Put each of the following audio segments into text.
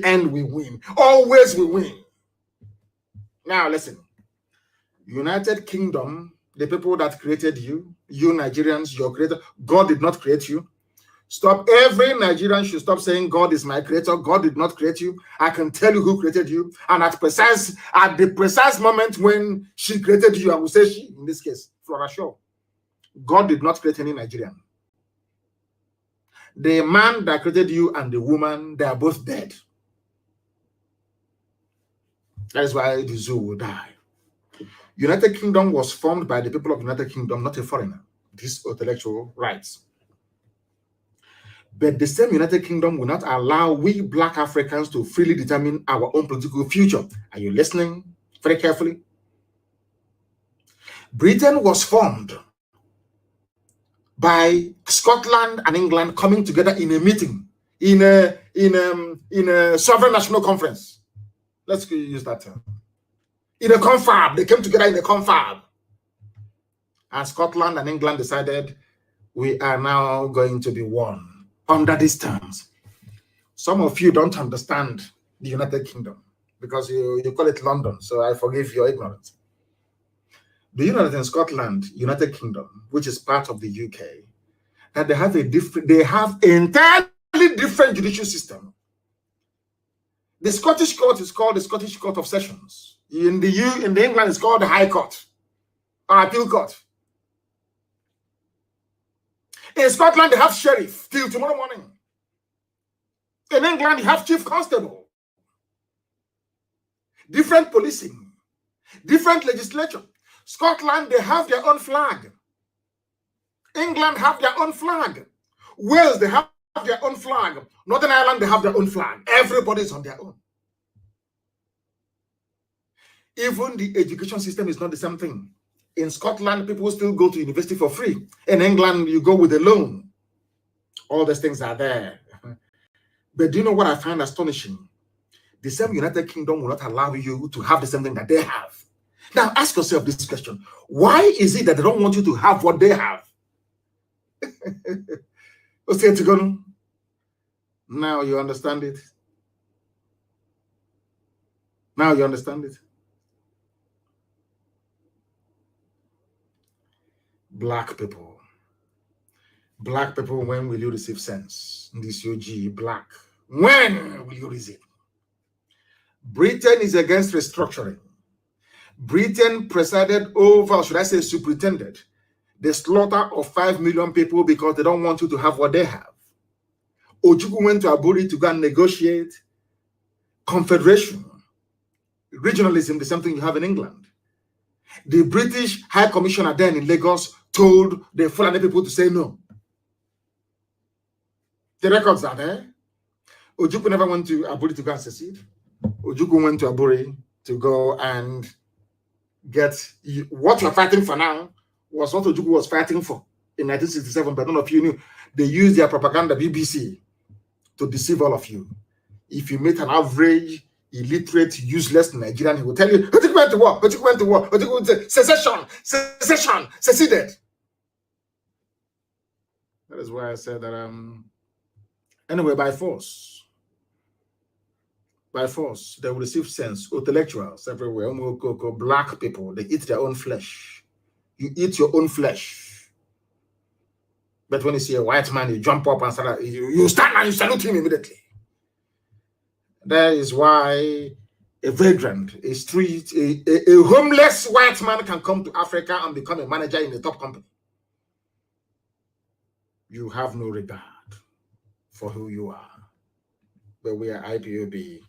end, we win. Always we win. Now listen. United Kingdom, the people that created you, you Nigerians, your creator, God did not create you. Stop. Every Nigerian should stop saying God is my creator. God did not create you. I can tell you who created you. And at the precise moment when she created you, I will say she, in this case, Flora Shaw. God did not create any Nigerian. The man that created you and the woman, they are both dead. That is why the zoo will die. United Kingdom was formed by the people of United Kingdom, not a foreigner. These intellectual rights. But the same United Kingdom will not allow we Black Africans to freely determine our own political future. Are you listening very carefully? Britain was formed by Scotland and England coming together in a meeting, in a sovereign national conference. Let's use that term. In a confab, they came together in a confab. And Scotland and England decided we are now going to be one under these terms. Some of you don't understand the United Kingdom because you call it London, so I forgive your ignorance. Do you know that in Scotland, United Kingdom, which is part of the UK, that they have entirely different judicial system. The Scottish court is called the Scottish Court of Sessions. In the England, it's called the High Court or Appeal Court. In Scotland, they have sheriff till tomorrow morning. In England, you have chief constable. Different policing, different legislature. Scotland, they have their own flag. England have their own flag. Wales, they have their own flag. Northern Ireland, they have their own flag. Everybody's on their own. Even the education system is not the same thing. In Scotland, people still go to university for free. In England, you go with a loan. All these things are there. But do you know what I find astonishing? The same United Kingdom will not allow you to have the same thing that they have. Now, ask yourself this question. Why is it that they don't want you to have what they have? Now you understand it. Now you understand it. Black people, when will you receive sense? This UG, black. When will you receive? Britain is against restructuring. Britain presided over, should I say superintended, the slaughter of 5 million people because they don't want you to have what they have. Ojukwu went to Aburi to go and negotiate confederation, regionalism, the same thing you have in England. The British High Commissioner then in Lagos told the Fulani people to say no. The records are there. Ojukwu never went to Aburi to go and secede. Ojukwu went to Aburi to go and get what you're fighting for now was what Ojukwu was fighting for in 1967, but none of you knew. They used their propaganda BBC to deceive all of you. If you meet an average, illiterate, useless Nigerian, he will tell you, Ojukwu went to war, Ojukwu went to war, Ojukwu went to secession, seceded. That is why I said that, anyway, by force, they will receive sense. Intellectuals everywhere, black people, they eat their own flesh. You eat your own flesh. But when you see a white man, you jump up and start, you stand and you salute him immediately. That is why a vagrant, a street, a homeless white man can come to Africa and become a manager in a top company. You have no regard for who you are. But we are IPOB,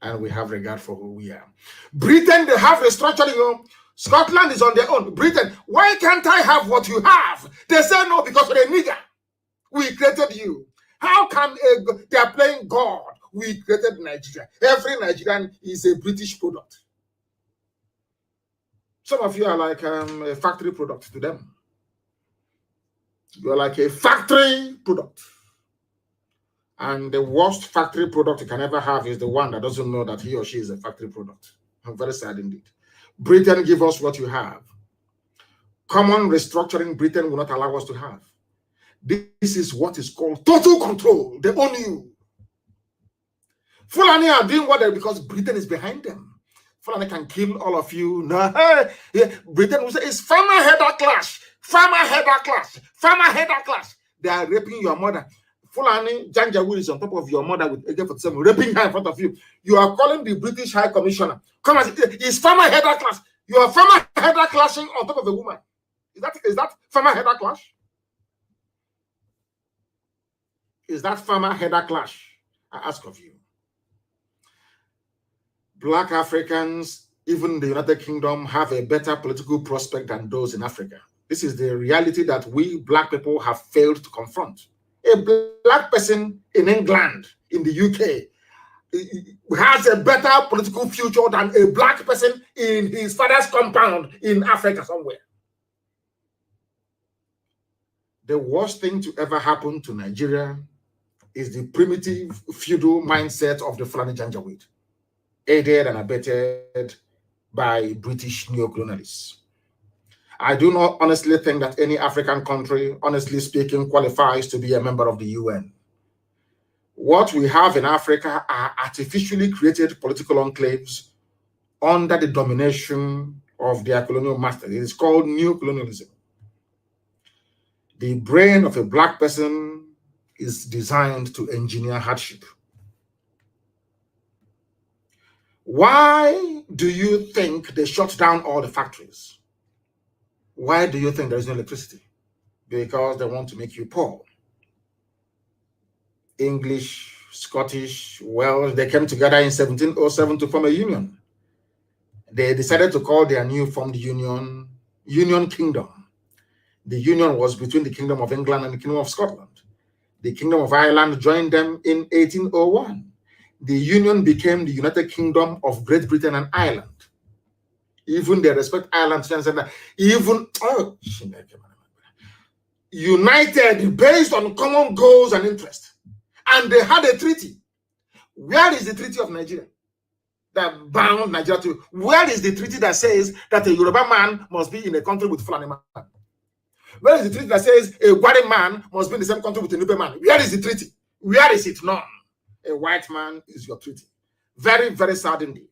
and we have regard for who we are. Britain, they have restructuring. Scotland is on their own. Britain, why can't I have what you have? They say no because we're a nigger. We created you. How can they are playing God? We created Nigeria. Every Nigerian is a British product. Some of you are like a factory product to them. You're like a factory product. And the worst factory product you can ever have is the one that doesn't know that he or she is a factory product. I'm very sad indeed. Britain, give us what you have. Common restructuring, Britain will not allow us to have. This is what is called total control. They own you. Fulani are doing what they because Britain is behind them. Fulani can kill all of you. No, yeah, Britain will say it's farmer header clash, farmer header clash, farmer header clash. They are raping your mother. Fulani Janjaweed is on top of your mother with AK-47, raping her in front of you. You are calling the British High Commissioner. Come and say, it's farmer header clash. You are farmer header clashing on top of a woman. Is that farmer header clash? Is that farmer header clash? I ask of you. Black Africans, even in the United Kingdom, have a better political prospect than those in Africa. This is the reality that we Black people have failed to confront. A Black person in England, in the UK, has a better political future than a Black person in his father's compound in Africa somewhere. The worst thing to ever happen to Nigeria is the primitive feudal mindset of the Fulani Janjaweed, aided and abetted by British neocolonialists. I do not honestly think that any African country, honestly speaking, qualifies to be a member of the UN. What we have in Africa are artificially created political enclaves under the domination of their colonial masters. It is called neocolonialism. The brain of a Black person is designed to engineer hardship. Why do you think they shut down all the factories? Why do you think there is no electricity? Because they want to make you poor. English, Scottish, Welsh, they came together in 1707 to form a union. They decided to call their new formed union Union Kingdom. The union was between the Kingdom of England and the Kingdom of Scotland. The Kingdom of Ireland joined them in 1801. The union became the United Kingdom of Great Britain and Ireland. Even they respect Ireland, even united based on common goals and interests. And they had a treaty. Where is the Treaty of Nigeria that bound Nigeria to? Where is the treaty that says that a Yoruba man must be in a country with Fulani man? Where is the treaty that says a Gwari man must be in the same country with a Nupe man? Where is the treaty? Where is it? None. A white man is your treaty. Very, very sad indeed.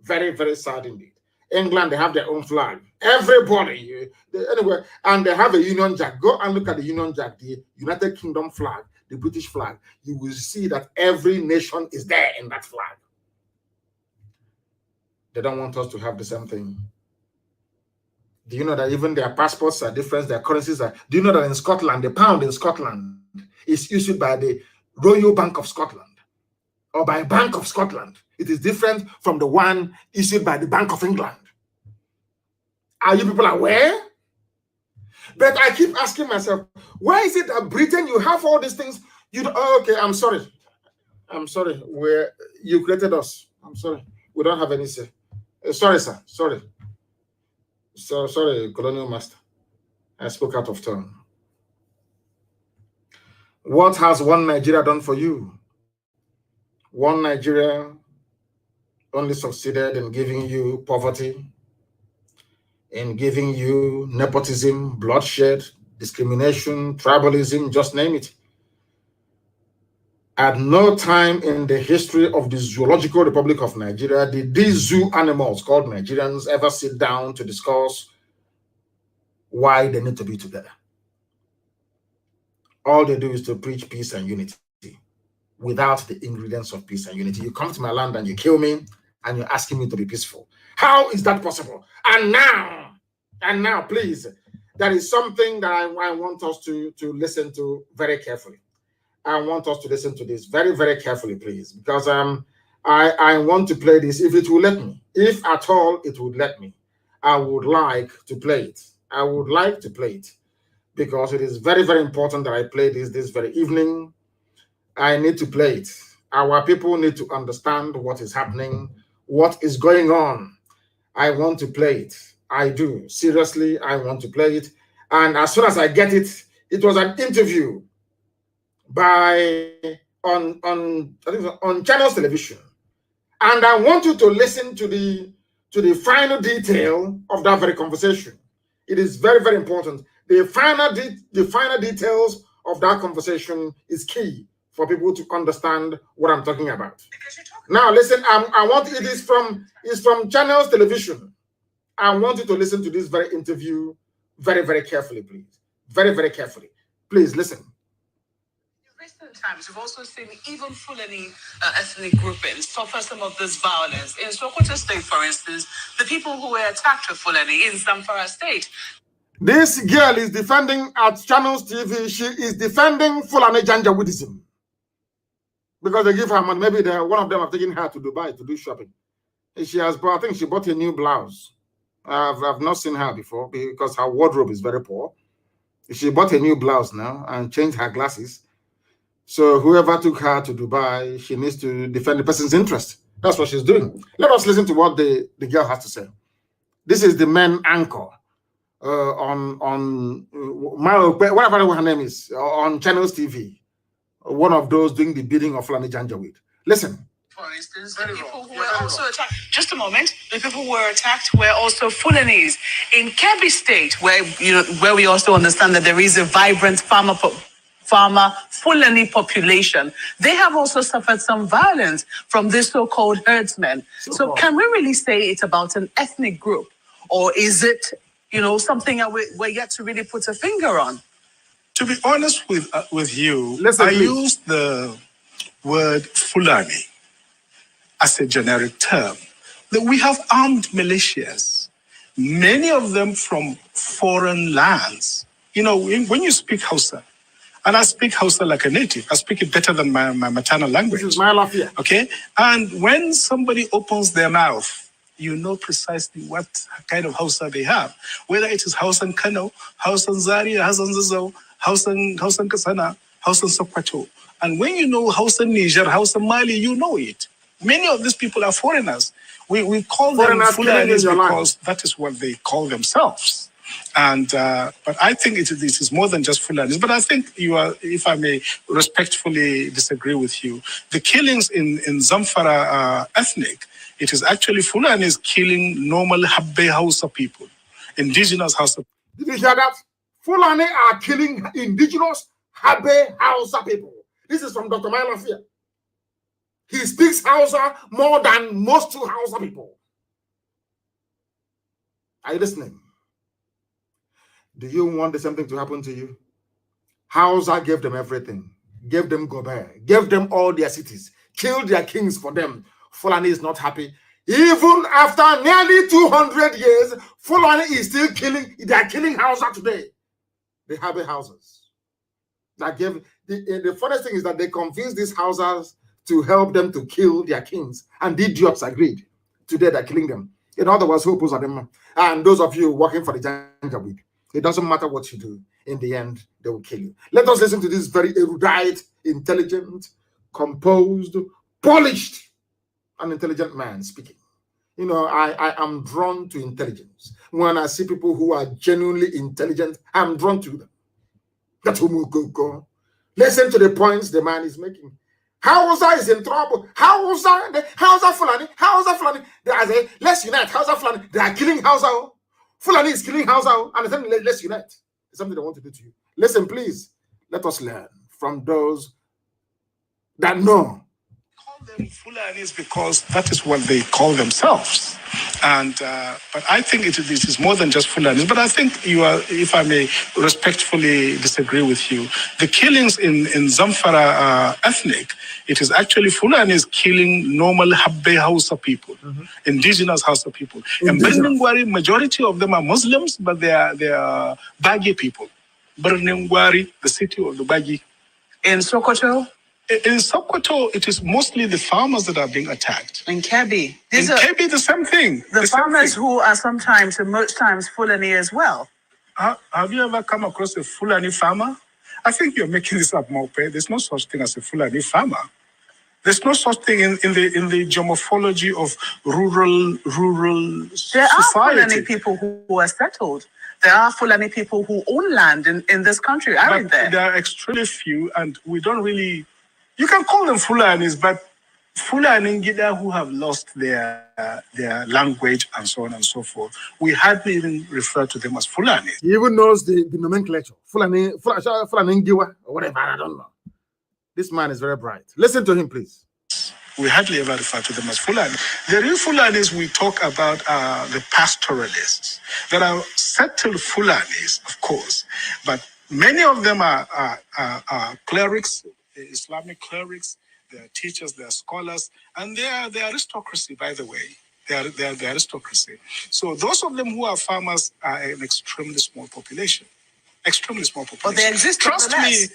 Very, very sad indeed. England, they have their own flag. Everybody, anyway, and they have a Union Jack. Go and look at the Union Jack, the United Kingdom flag, the British flag. You will see that every nation is there in that flag. They don't want us to have the same thing. Do you know that even their passports are different, their currencies are? Do you know that in Scotland, the pound in Scotland is issued by the Royal Bank of Scotland or by Bank of Scotland? It is different from the one issued by the Bank of England. Are you people aware? But I keep asking myself, why is it that Britain, you have all these things? You don't, oh, okay, I'm sorry. I'm sorry. You created us. I'm sorry. We don't have any say. Sorry, sir. Sorry. So sorry, Colonial Master. I spoke out of turn. What has one Nigeria done for you? One Nigeria only succeeded in giving you poverty, in giving you nepotism, bloodshed, discrimination, tribalism, just name it. At no time in the history of the Zoological Republic of Nigeria did these zoo animals called Nigerians ever sit down to discuss why they need to be together. All they do is to preach peace and unity without the ingredients of peace and unity. You come to my land and you kill me and you're asking me to be peaceful. How is that possible? And now, please, there is something that I want us to listen to very carefully. I want us to listen to this very, very carefully, please, because I want to play this if it will let me. If at all it would let me, I would like to play it. I would like to play it because it is very, very important that I play this very evening. I need to play it. Our people need to understand what is happening, what is going on. I want to play it. I do. Seriously, I want to play it. And as soon as I get it, it was an interview on Channels Television, and I want you to listen to the final detail of that very conversation. It is very, very important. The final details of that conversation is key for people to understand what I'm talking about. Now, listen, I want it is from Channels Television. I want you to listen to this very interview very, very carefully, please. Very, very carefully. Please listen. In recent times, we've also seen even Fulani ethnic groupings suffer some of this violence. In Sokoto State, for instance, the people who were attacked with Fulani in Zamfara State. This girl is defending at Channels TV. She is defending Fulani Janjaweedism. Because they give her money. Maybe one of them have taken her to Dubai to do shopping. She has bought, I think she bought a new blouse. I've not seen her before because her wardrobe is very poor. She bought a new blouse now and changed her glasses. So whoever took her to Dubai, she needs to defend the person's interest. That's what she's doing. Let us listen to what the girl has to say. This is the main anchor on whatever her name is, on Channels TV. One of those doing the bidding of Fulani Janjaweed. Listen. For instance, the people who were also attacked. Just a moment. The people who were attacked were also Fulanis in Kebbi State, where we also understand that there is a vibrant farmer Fulani population. They have also suffered some violence from this so-called herdsmen. So can we really say it's about an ethnic group, or is it, something that we're yet to really put a finger on? To be honest with you, Listen, I please. use the word Fulani as a generic term. That we have armed militias, many of them from foreign lands. When you speak Hausa, and I speak Hausa like a native, I speak it better than my maternal language. This is my life here. Okay? And when somebody opens their mouth, you know precisely what kind of Hausa they have. Whether it is Hausan Kano, Hausan Zaria, Hausan Zazo, Hausan Kasana, Hausan Sokoto. And when you know Hausan Niger, Hausan Mali, you know it. Many of these people are foreigners. We call them Fulanis because that is what they call themselves. And but I think this is more than just Fulanis. But I think you are, if I may respectfully disagree with you, the killings in Zamfara ethnic, it is actually Fulanis killing normal Habbe Hausa people, indigenous Hausa. Did you hear that? Fulani are killing indigenous Habbe Hausa people. This is from Dr. Mailafia. He speaks Hausa more than most true Hausa people. Are you listening? Do you want the same thing to happen to you? Hausa gave them everything. Gave them Gobert. Gave them all their cities. Killed their kings for them. Fulani is not happy. Even after nearly 200 years, Fulani is still killing. They are killing Hausa today. They have houses. That gave the funniest thing is that they convinced these Hausas to help them to kill their kings, and the idiots agreed. Today they're killing them. In other words, who opposed them? And those of you working for the Janjaweed, it doesn't matter what you do. In the end, they will kill you. Let us listen to this very erudite, intelligent, composed, polished, and intelligent man speaking. I am drawn to intelligence. When I see people who are genuinely intelligent, I'm drawn to them. That's who go. Listen to the points the man is making. Hausa is in trouble. Hausa Fulani. They are saying, let's unite. Hausa Fulani. They are killing Hausa. Fulani is killing Hausa. And then let's unite. It's something they want to do to you. Listen, please. Let us learn from those that know. Call them Fulanis because that is what they call themselves. And but I think it is more than just Fulanis. But I think you are, if I may respectfully disagree with you, the killings in Zamfara ethnic, it is actually Fulanis killing normal Habbe Hausa people, indigenous Hausa people. And Birningwari, majority of them are Muslims, but they are Bagi people. Birningwari, the city of the Bagi. In Sokoto? In Sokoto, it is mostly the farmers that are being attacked. In Kebbi? In Kebbi, the same thing. The farmers who are sometimes, and most times, Fulani as well. Have you ever come across a Fulani farmer? I think you're making this up, Mope. There's no such thing as a Fulani farmer. There's no such thing in the geomorphology of rural society. There are Fulani people who are settled. There are Fulani people who own land in this country, aren't there? There are extremely few, and we don't really... You can call them Fulanis, but Fulani who have lost their language and so on and so forth, we hardly even refer to them as Fulani. He even knows the nomenclature. Fulani Ngiwa, or whatever, I don't know. This man is very bright. Listen to him, please. We hardly ever refer to them as Fulani. The real Fulanis we talk about are the pastoralists. There are settled Fulanis, of course, but many of them are clerics, Islamic clerics. They are teachers, they are scholars, and they are the aristocracy, by the way. They are the aristocracy. So those of them who are farmers are an extremely small population. Extremely small population. But they exist. Trust me.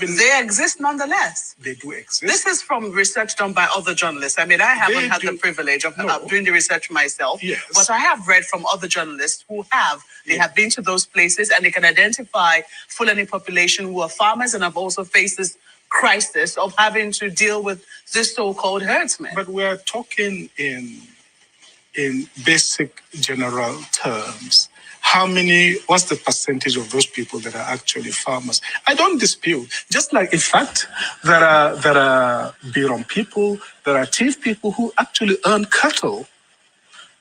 They exist nonetheless. They do exist. This is from research done by other journalists. I mean, I haven't had the privilege of doing the research myself. Yes. But I have read from other journalists who have. They have been to those places and they can identify Fulani population who are farmers and have also faced this crisis of having to deal with this so-called herdsmen. But we're talking in basic general terms. What's the percentage of those people that are actually farmers? I don't dispute. Just like, in fact, there are Birom people, there are Chief people who actually earn cattle.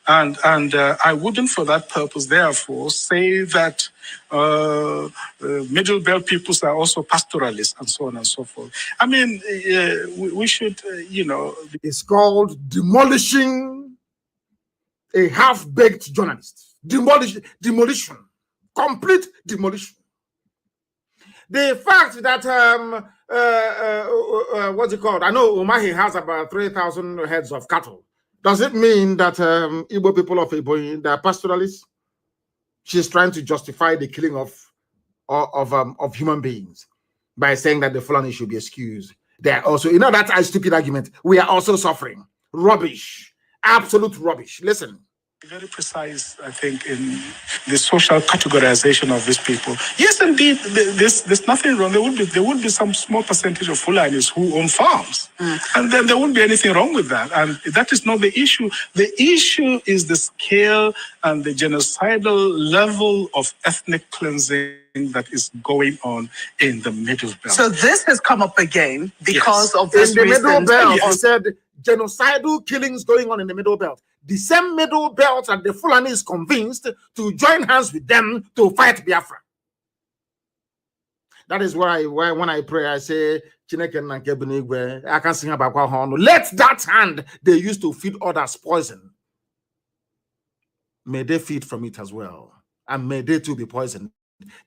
And I wouldn't, for that purpose, therefore, say that Middle Belt peoples are also pastoralists and so on and so forth. I mean, we should, It's called demolishing a half-baked journalist. Demolition, complete demolition. The fact that what's it called? I know Umahi has about 3,000 heads of cattle. Does it mean that Igbo people of Igbo, they are pastoralists? She's trying to justify the killing of human beings by saying that the Fulani should be excused. They are also, that's a stupid argument. We are also suffering. Rubbish, absolute rubbish. Listen. Very precise, I think, in the social categorization of these people. Yes, indeed, there's nothing wrong. There would be some small percentage of Fulanis who own farms, and then there wouldn't be anything wrong with that. And that is not the issue. The issue is the scale and the genocidal level of ethnic cleansing that is going on in the Middle Belt. So this has come up again because of this in the Middle Belt. Yes. I said genocidal killings going on in the Middle Belt. The same Middle Belt that the Fulani is convinced to join hands with them to fight Biafra. That is why when I pray, I say, I can sing about let that hand they used to feed others poison. May they feed from it as well. And may they too be poisoned.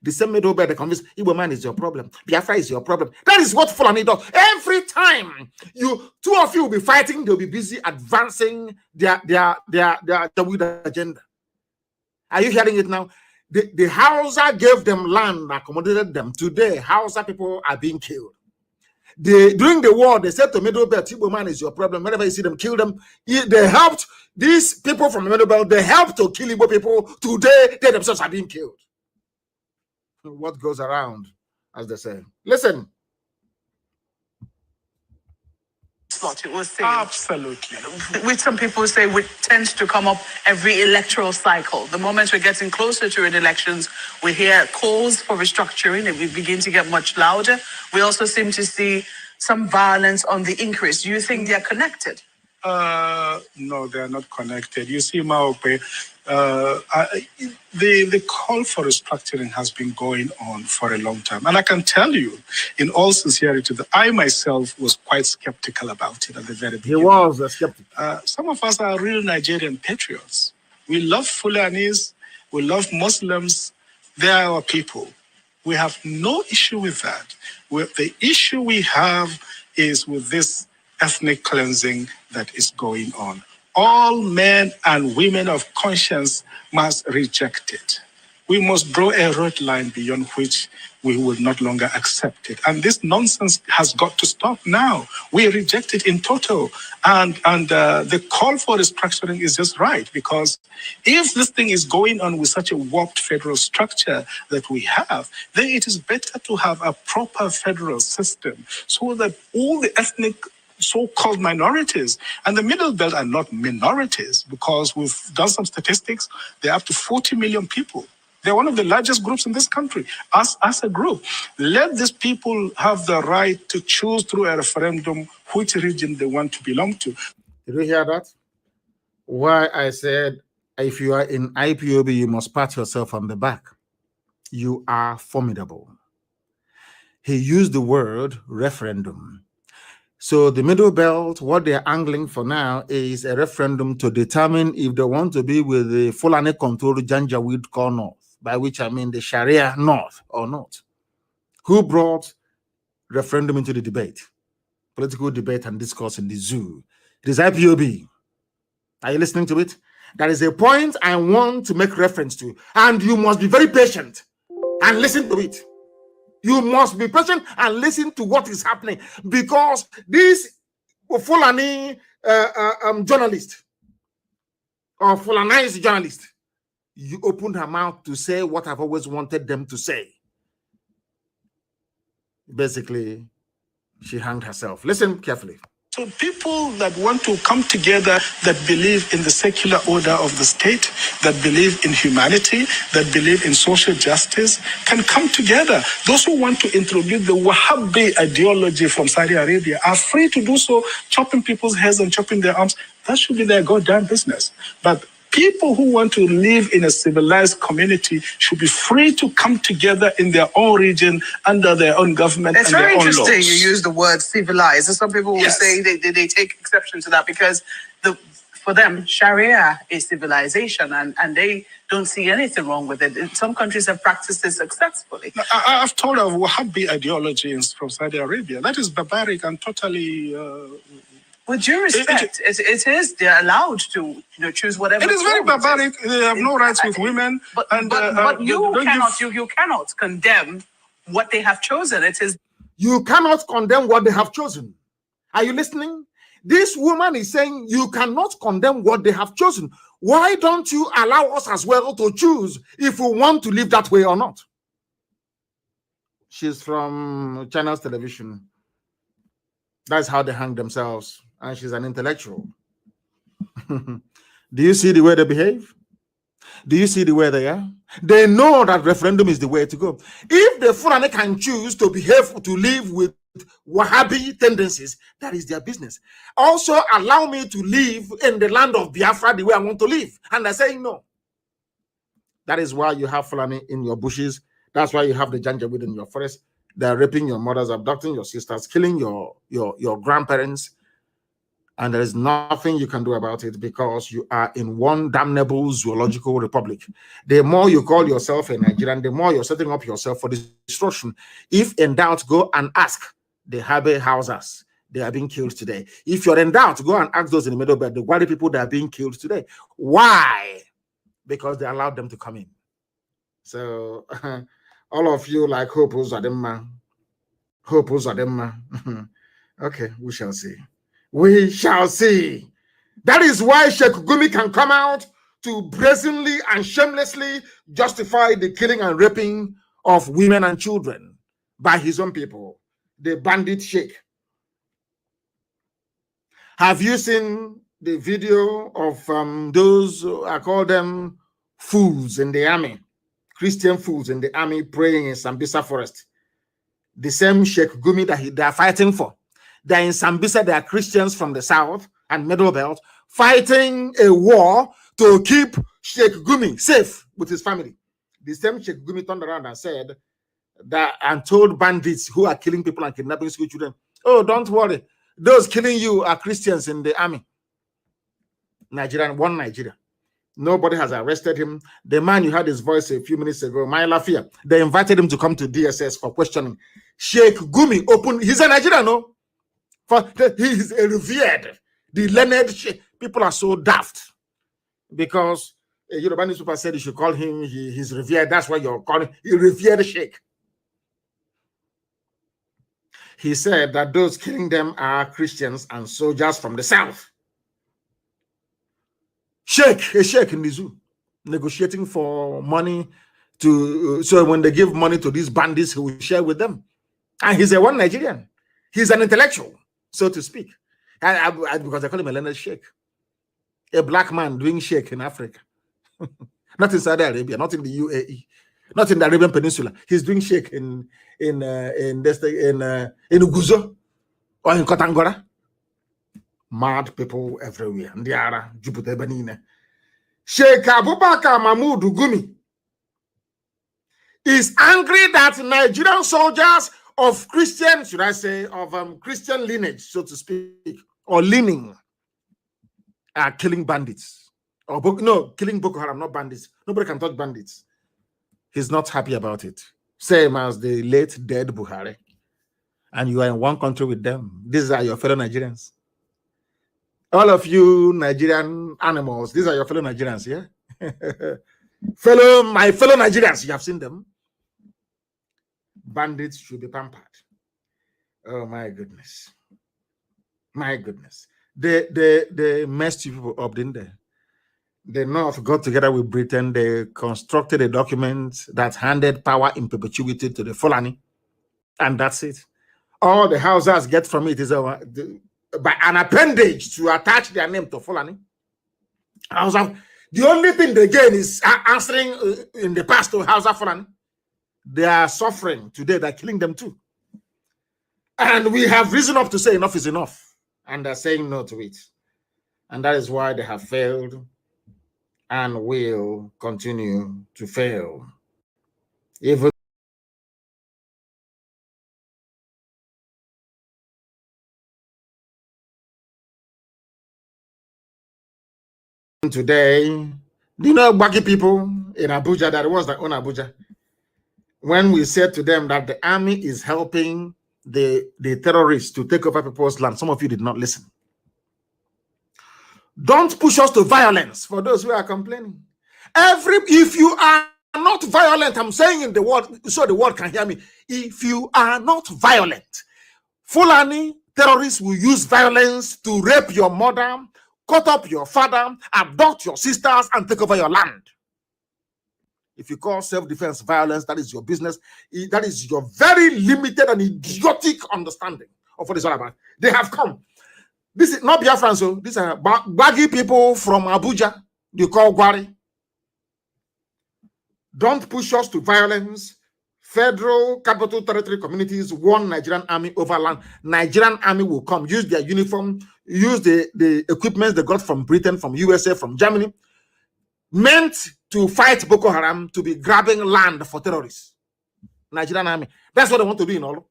The same Middle Belt, they convince Igbo man is your problem. Biafra is your problem. That is what Fulani does. Every time two of you will be fighting, they'll be busy advancing their agenda. Are you hearing it now? The Hausa gave them land, accommodated them. Today, Hausa people are being killed. During the war, they said to Middle Belt, Igbo man is your problem. Whenever you see them, kill them. They helped these people from the Middle Belt. They helped to kill Igbo people. Today, they themselves are being killed. What goes around, as they say. Listen. It was saying, Absolutely. which some people say tends to come up every electoral cycle. The moment we're getting closer to an elections, we hear calls for restructuring and we begin to get much louder. We also seem to see some violence on the increase. Do you think they're connected? No, they are not connected. You see, Maope, the call for restructuring has been going on for a long time. And I can tell you, in all sincerity, that I myself was quite skeptical about it at the very beginning. He was a skeptic. Some of us are real Nigerian patriots. We love Fulanis. We love Muslims. They are our people. We have no issue with that. The issue we have is with this ethnic cleansing that is going on. All men and women of conscience must reject it. We must draw a red line beyond which we will not longer accept it. And this nonsense has got to stop now. We reject it in total. And the call for restructuring is just right, because if this thing is going on with such a warped federal structure that we have, then it is better to have a proper federal system so that all the ethnic so-called minorities, and the Middle Belt are not minorities, because we've done some statistics, they're up to 40 million people. They're one of the largest groups in this country, as a group. Let these people have the right to choose through a referendum which region they want to belong to. Did you hear that? Why I said, if you are in IPOB, you must pat yourself on the back. You are formidable. he used the word referendum. So the Middle Belt, what they're angling for now is a referendum to determine if they want to be with the Fulani-controlled Janjaweed core North, by which I mean the Sharia North or not. Who brought referendum into the debate, political debate and discourse in the zoo? It is IPOB. Are you listening to it? That is a point I want to make reference to, and you must be very patient and listen to it. You must be patient and listen to what is happening, because this Fulani journalist or Fulanized journalist, you opened her mouth to say what I've always wanted them to say. Basically, she hanged herself. Listen carefully. So people that want to come together, that believe in the secular order of the state, that believe in humanity, that believe in social justice, can come together. Those who want to introduce the Wahhabi ideology from Saudi Arabia are free to do so, chopping people's heads and chopping their arms. That should be their goddamn business. But people who want to live in a civilized community should be free to come together in their own region under their own government and their own laws. It's very interesting you use the word civilized. And some people will say they take exception to that because for them, Sharia is civilization and they don't see anything wrong with it. Some countries have practiced it successfully. I've told of Wahhabi ideology from Saudi Arabia. That is barbaric and totally... With due respect, it is, they're allowed to choose whatever. It is very barbaric. They have no rights with women. But you cannot condemn what they have chosen. It is. You cannot condemn what they have chosen. Are you listening? This woman is saying you cannot condemn what they have chosen. Why don't you allow us as well to choose if we want to live that way or not? She's from China's television. That's how they hang themselves. And she's an intellectual. Do you see the way they behave? Do you see the way they are? They know that referendum is the way to go. If the Fulani can choose to behave, to live with Wahhabi tendencies, that is their business. Also, allow me to live in the land of Biafra the way I want to live. And they're saying no. That is why you have Fulani in your bushes. That's why you have the Janjaweed in your forest. They're raping your mothers, abducting your sisters, killing your grandparents. And there is nothing you can do about it because you are in one damnable zoological republic. The more you call yourself a Nigerian, the more you're setting up yourself for destruction. If in doubt, go and ask the Habe Hausas. They are being killed today. If you're in doubt, go and ask those in the Middle Belt, the Gwari people that are being killed today. Why? Because they allowed them to come in. So all of you like Hope Uzadimma. Hope Uzadimma. Okay, we shall see. We shall see. That is why Sheikh Gumi can come out to brazenly and shamelessly justify the killing and raping of women and children by his own people, the bandit Sheikh. Have you seen the video of those, I call them fools in the army, Christian fools in the army praying in Sambisa forest? The same Sheikh Gumi that they are fighting for. They're in Sambisa, they are Christians from the south and Middle Belt fighting a war to keep Sheikh Gumi safe with his family. The same Sheikh Gumi turned around and said that and told bandits who are killing people and kidnapping school children, oh, don't worry, those killing you are Christians in the army. Nigerian, one Nigeria. Nobody has arrested him. The man you heard his voice a few minutes ago, my Lafia, they invited him to come to DSS for questioning. Sheikh Gumi opened, he's a Nigerian, no? He is a revered, the learned Sheikh. People are so daft because Yoruba newspaper said you should call him, he's revered. That's why you're calling him a revered Sheikh. He said that those killing them are Christians and soldiers from the south. A sheikh in the zoo, negotiating for money to, so when they give money to these bandits, he will share with them. And he's a one Nigerian. He's an intellectual, so to speak. Because I call him a learned sheikh. A black man doing sheikh in Africa. Not in Saudi Arabia, not in the UAE, not in the Arabian Peninsula. He's doing sheikh in Uguzo or in Kotangora. Mad people everywhere. Ndiara, Jupiter Benine. Sheikh Abubakar Mahmoud Gumi is angry that Nigerian soldiers of Christian, should I say, of Christian lineage, so to speak, or leaning, are killing bandits. Or killing Boko Haram, not bandits. Nobody can touch bandits. He's not happy about it. Same as the late dead Buhari. And you are in one country with them. These are your fellow Nigerians. All of you Nigerian animals, these are your fellow Nigerians, yeah? My fellow Nigerians, you have seen them. Bandits should be pampered. Oh my goodness. My goodness. They messed you people up, didn't they? The North got together with Britain. They constructed a document that handed power in perpetuity to the Fulani. And that's it. All the Hausas get from it is by an appendage to attach their name to Fulani. The only thing they gain is answering in the past to Hausa Fulani. They are suffering today. They're killing them too. And we have reason up to say enough is enough. And they're saying no to it. And that is why they have failed and will continue to fail. Even today, do you know Baki people in Abuja, that was that own Abuja? When we said to them that the army is helping the terrorists to take over people's land, some of you did not listen. Don't push us to violence for those who are complaining. If you are not violent, I'm saying in the word, so the world can hear me. If you are not violent, Fulani terrorists will use violence to rape your mother, cut up your father, abduct your sisters, and take over your land. If you call self-defense violence, that is your business. That is your very limited and idiotic understanding of what it's all about. They have come. This is not Biafran, so these are baggy people from Abuja. They call Gwari. Don't push us to violence. Federal Capital Territory communities won Nigerian army over land. Nigerian army will come, use their uniform, use the equipment they got from Britain, from USA, from Germany, meant to fight Boko Haram, to be grabbing land for terrorists. Nigerian army. That's what they want to do in Olu.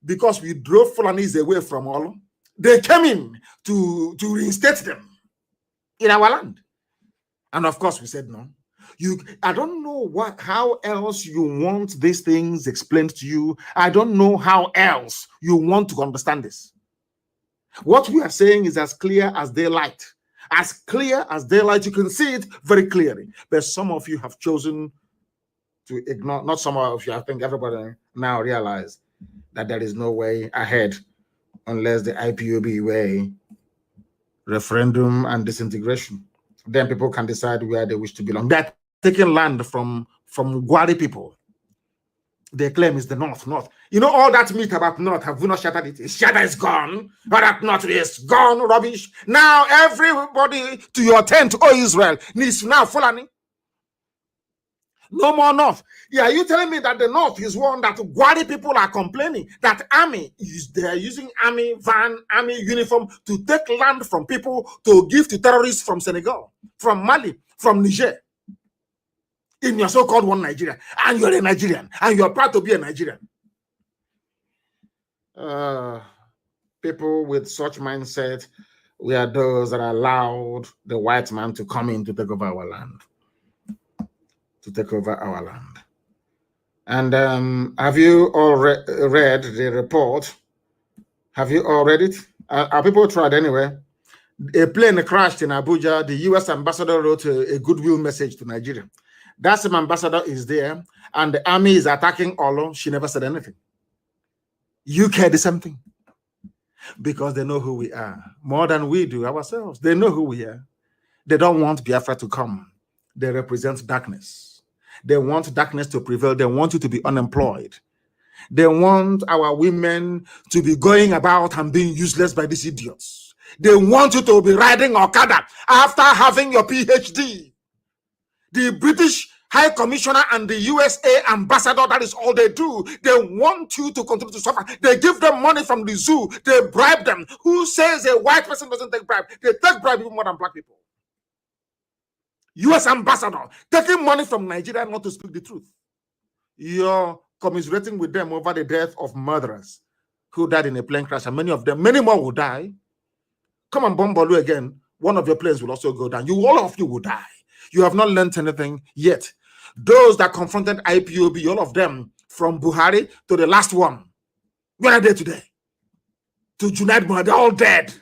Because we drove Fulanis away from Olu, they came in to reinstate them in our land. And of course, we said no. I don't know how else you want these things explained to you. I don't know how else you want to understand this. What we are saying is as clear as daylight. As clear as daylight, you can see it very clearly. But some of you have chosen to ignore, not some of you, I think everybody now realize that there is no way ahead unless the IPOB way, referendum and disintegration. Then people can decide where they wish to belong. They're taking land from Gwari people. They claim it's the North. You know all that myth about North, have we not shattered it? Shatter is gone. But that North is gone, rubbish. Now everybody to your tent, oh Israel, needs now Fulani. No more North. Yeah, you telling me that the North is one that Gwari people are complaining that army they're using army van, army uniform to take land from people to give to terrorists from Senegal, from Mali, from Niger. In your so-called one Nigeria, and you're a Nigerian, and you're proud to be a Nigerian. People with such mindset, we are those that allowed the white man to come in to take over our land. And have you all read the report? Have you all read it? Are people tried anyway? A plane crashed in Abuja. The U.S. ambassador wrote a goodwill message to Nigeria. That same ambassador is there, and the army is attacking Olo. She never said anything. UK the same thing. Because they know who we are. More than we do ourselves. They know who we are. They don't want Biafra to come. They represent darkness. They want darkness to prevail. They want you to be unemployed. They want our women to be going about and being useless by these idiots. They want you to be riding Okada after having your PhD. The British High Commissioner and the USA ambassador, that is all they do. They want you to continue to suffer. They give them money from the zoo. They bribe them. Who says a white person doesn't take bribe? They take bribe even more than black people. US ambassador taking money from Nigeria not to speak the truth. Your commiserating with them over the death of murderers who died in a plane crash, and many more will die. Come and bomb Bolu again, one of your planes will also go down. All of you will die. You have not learned anything yet. Those that confronted IPOB, all of them, from Buhari to the last one, where are they today? To Junaid Buhari, they're all dead.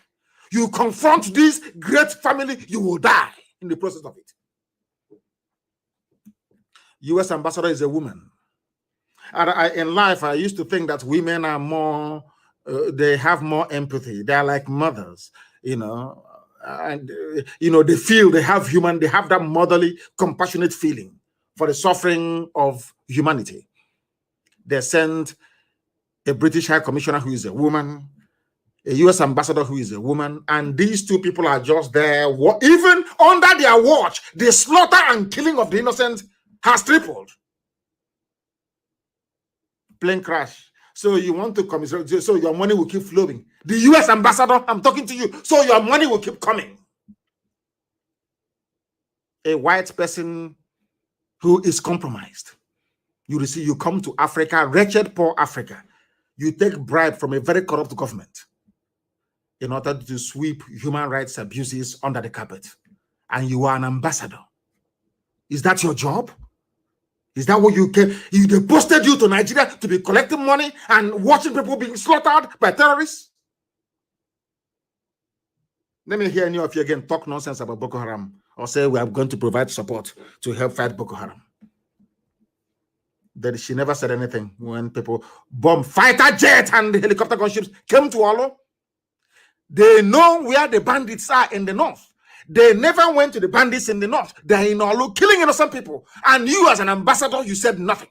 You confront this great family, you will die in the process of it. U.S. ambassador is a woman. And in life, I used to think that women are more, they have more empathy. They are like mothers, and they feel, they have that motherly, compassionate feeling for the suffering of humanity. They sent a British High Commissioner who is a woman, a U.S. ambassador who is a woman, and these two people are just there. Even under their watch, the slaughter and killing of the innocent has tripled. Plane crash. So you want to commiserate, so your money will keep flowing. The U.S. ambassador, I'm talking to you, so your money will keep coming. A white person who is compromised. You come to Africa, wretched, poor Africa. You take bribe from a very corrupt government in order to sweep human rights abuses under the carpet. And you are an ambassador. Is that your job? Is that what you can? They posted you to Nigeria to be collecting money and watching people being slaughtered by terrorists? Let me hear any of you again talk nonsense about Boko Haram or say we are going to provide support to help fight Boko Haram. That she never said anything when people bomb fighter jet and the helicopter gunships came to Olo. They know where the bandits are in the north. They never went to the bandits in the north. They're in Olo killing innocent people. And you as an ambassador, you said nothing.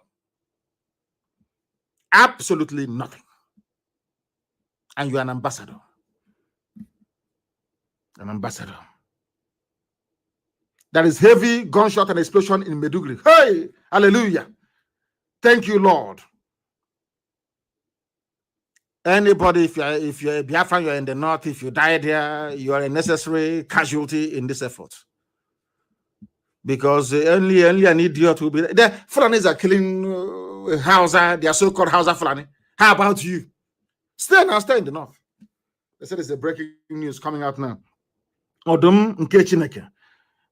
Absolutely nothing. And you're an ambassador. An ambassador. There is heavy gunshot and explosion in Maiduguri. Hey, hallelujah. Thank you, Lord. Anybody, if you're a Biafran, you're in the north, if you die there, you are a necessary casualty in this effort. Because only an idiot will be there. The Fulanis are killing Hausa, they are so-called Hausa Fulani. How about you? Stay in the north. They said there's a breaking news coming out now. Odum Nkechineke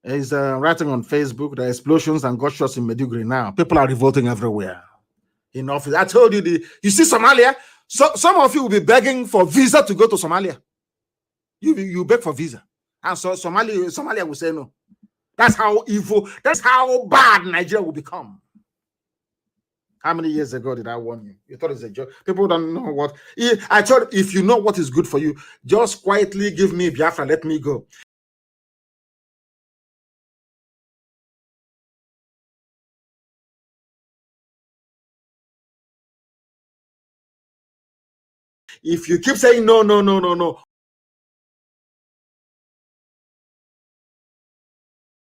is writing on Facebook the explosions and gunshots in Maiduguri now. People are revolting everywhere. In office, I told you, you see Somalia. So some of you will be begging for visa to go to Somalia. You beg for visa, and so Somalia will say no. That's how evil. That's how bad Nigeria will become. How many years ago did I warn you? You thought it's a joke. People don't know what. I told you, if you know what is good for you, just quietly give me Biafra. Let me go. If you keep saying no,